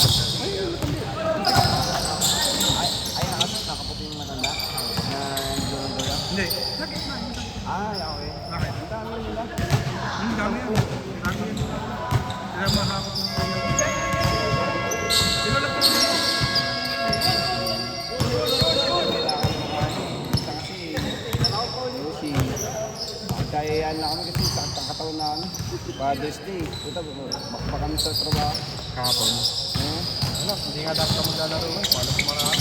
Ay, nakaputi yung matanda. Na dulo-dulo. Hindi. Bakit na? Ay, okay. Bakit? Ang dami nila. Dami yan. Dami yan. Sila mahakot ng sila lang po. Kaya na kami kasi sakit ang katawan na ano. Father's Day. Ito, bakba kami sa trabaho. Kahapon. Ano? Hindi nga dapat ka maglalaro ngayon. Paano kumaraan?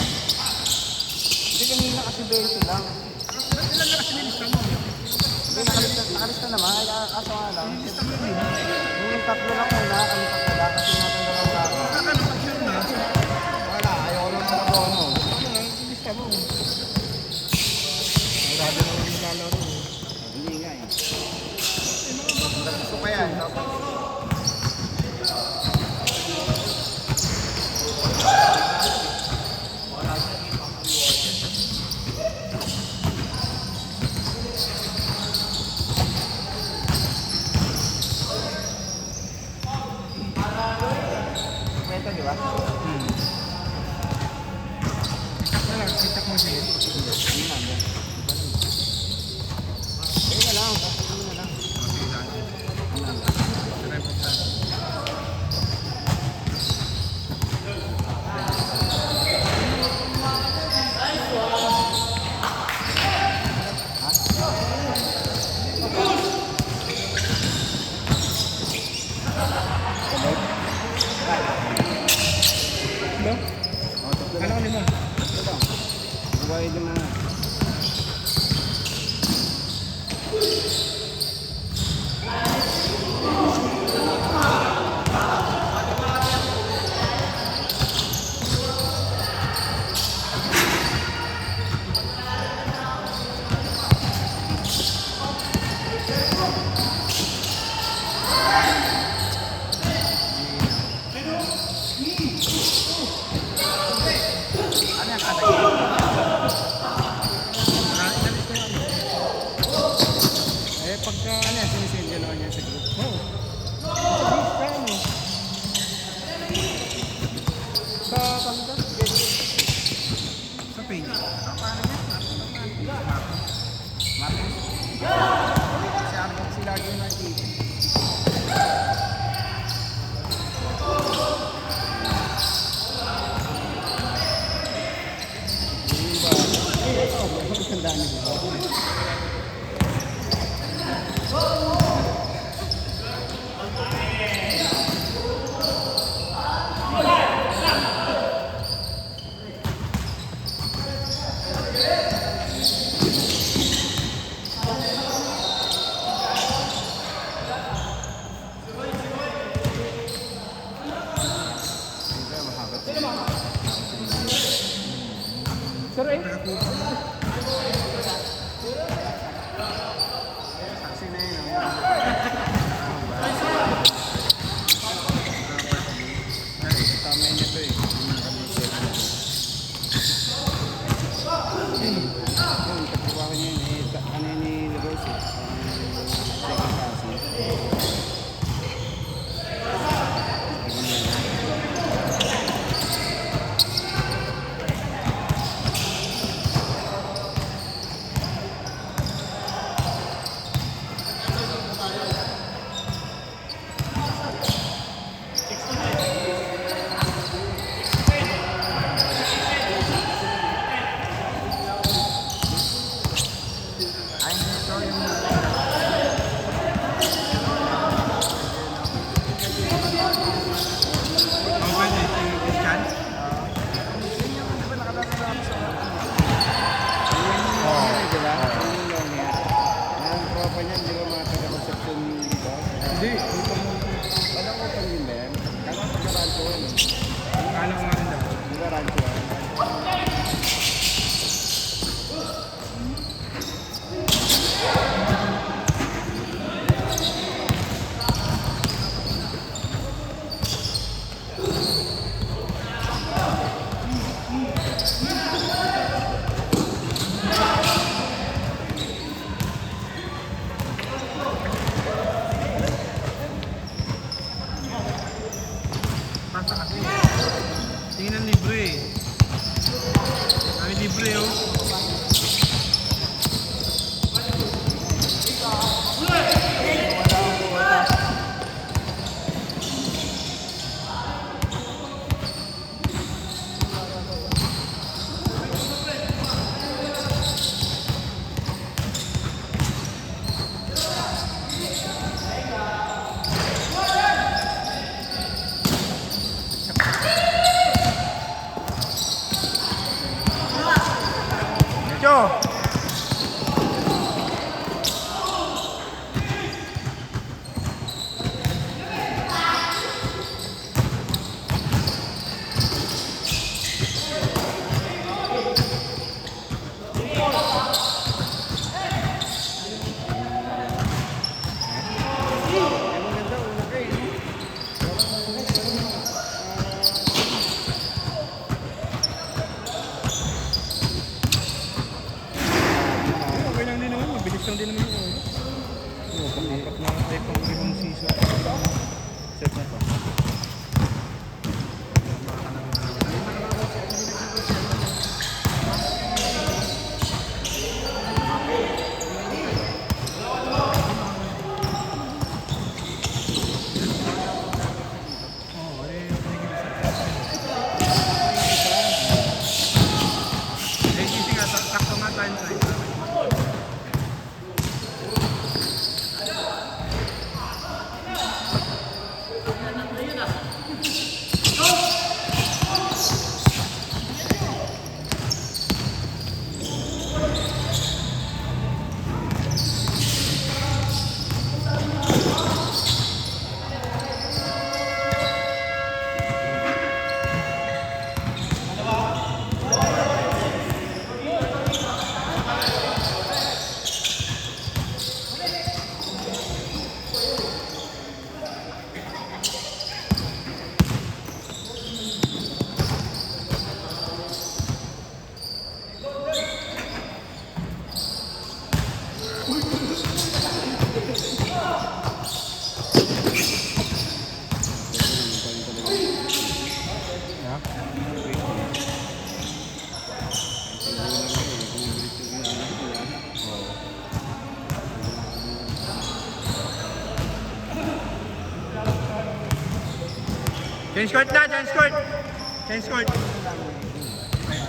Hindi kanina kasi 20 lang. Ilan na kasi nilista mo? Hindi, nakalista naman. Ay, kaso nga lang. Nilista mo rin. Yung tatlo lang muna, kami tatlo lang kasi natin dalawang laro. Ano pag sure na? Wala, ayoko lang mga bono. Ano nga? Nilista mo. Marami na lang nilalaro. Hindi nga eh. Gusto pa yan. Ito, di ba? Sitak na lang. Sitak mo siya. Ano na, yan. Ayun na lang, ano na lang. Okay lang. Ano na lang. Ito na yung pagkakas. Ano? Oh, tatlo Ano lang. lima? Tatlo lang. Buhay din na. Ano yan, atay? Inalis na yan. Eh, pagka ano yan, sinisend yun naman yan sa group. Oo. Sa ano? Sa kanta? Sa page. Martin? Si Arvin sila yung nakikita. Yung ba? Ang dami dito. Sir, eh? Saksi na yun. Tama yun ito eh. Yung katrabaho niya yun eh. Ano yun ni Lagos eh. Second class. Tingin ng libre eh. Kami libre oh. Medyo! Ay, maganda, una ka eh, no? Okay lang din naman, mabilis lang din naman yun. Oo, pang-apat na tayo pang ibang season. Set na to. Oo, eh, pinigil sa eh, kasi nga, sakto nga time time. Change court na, change court! Change court!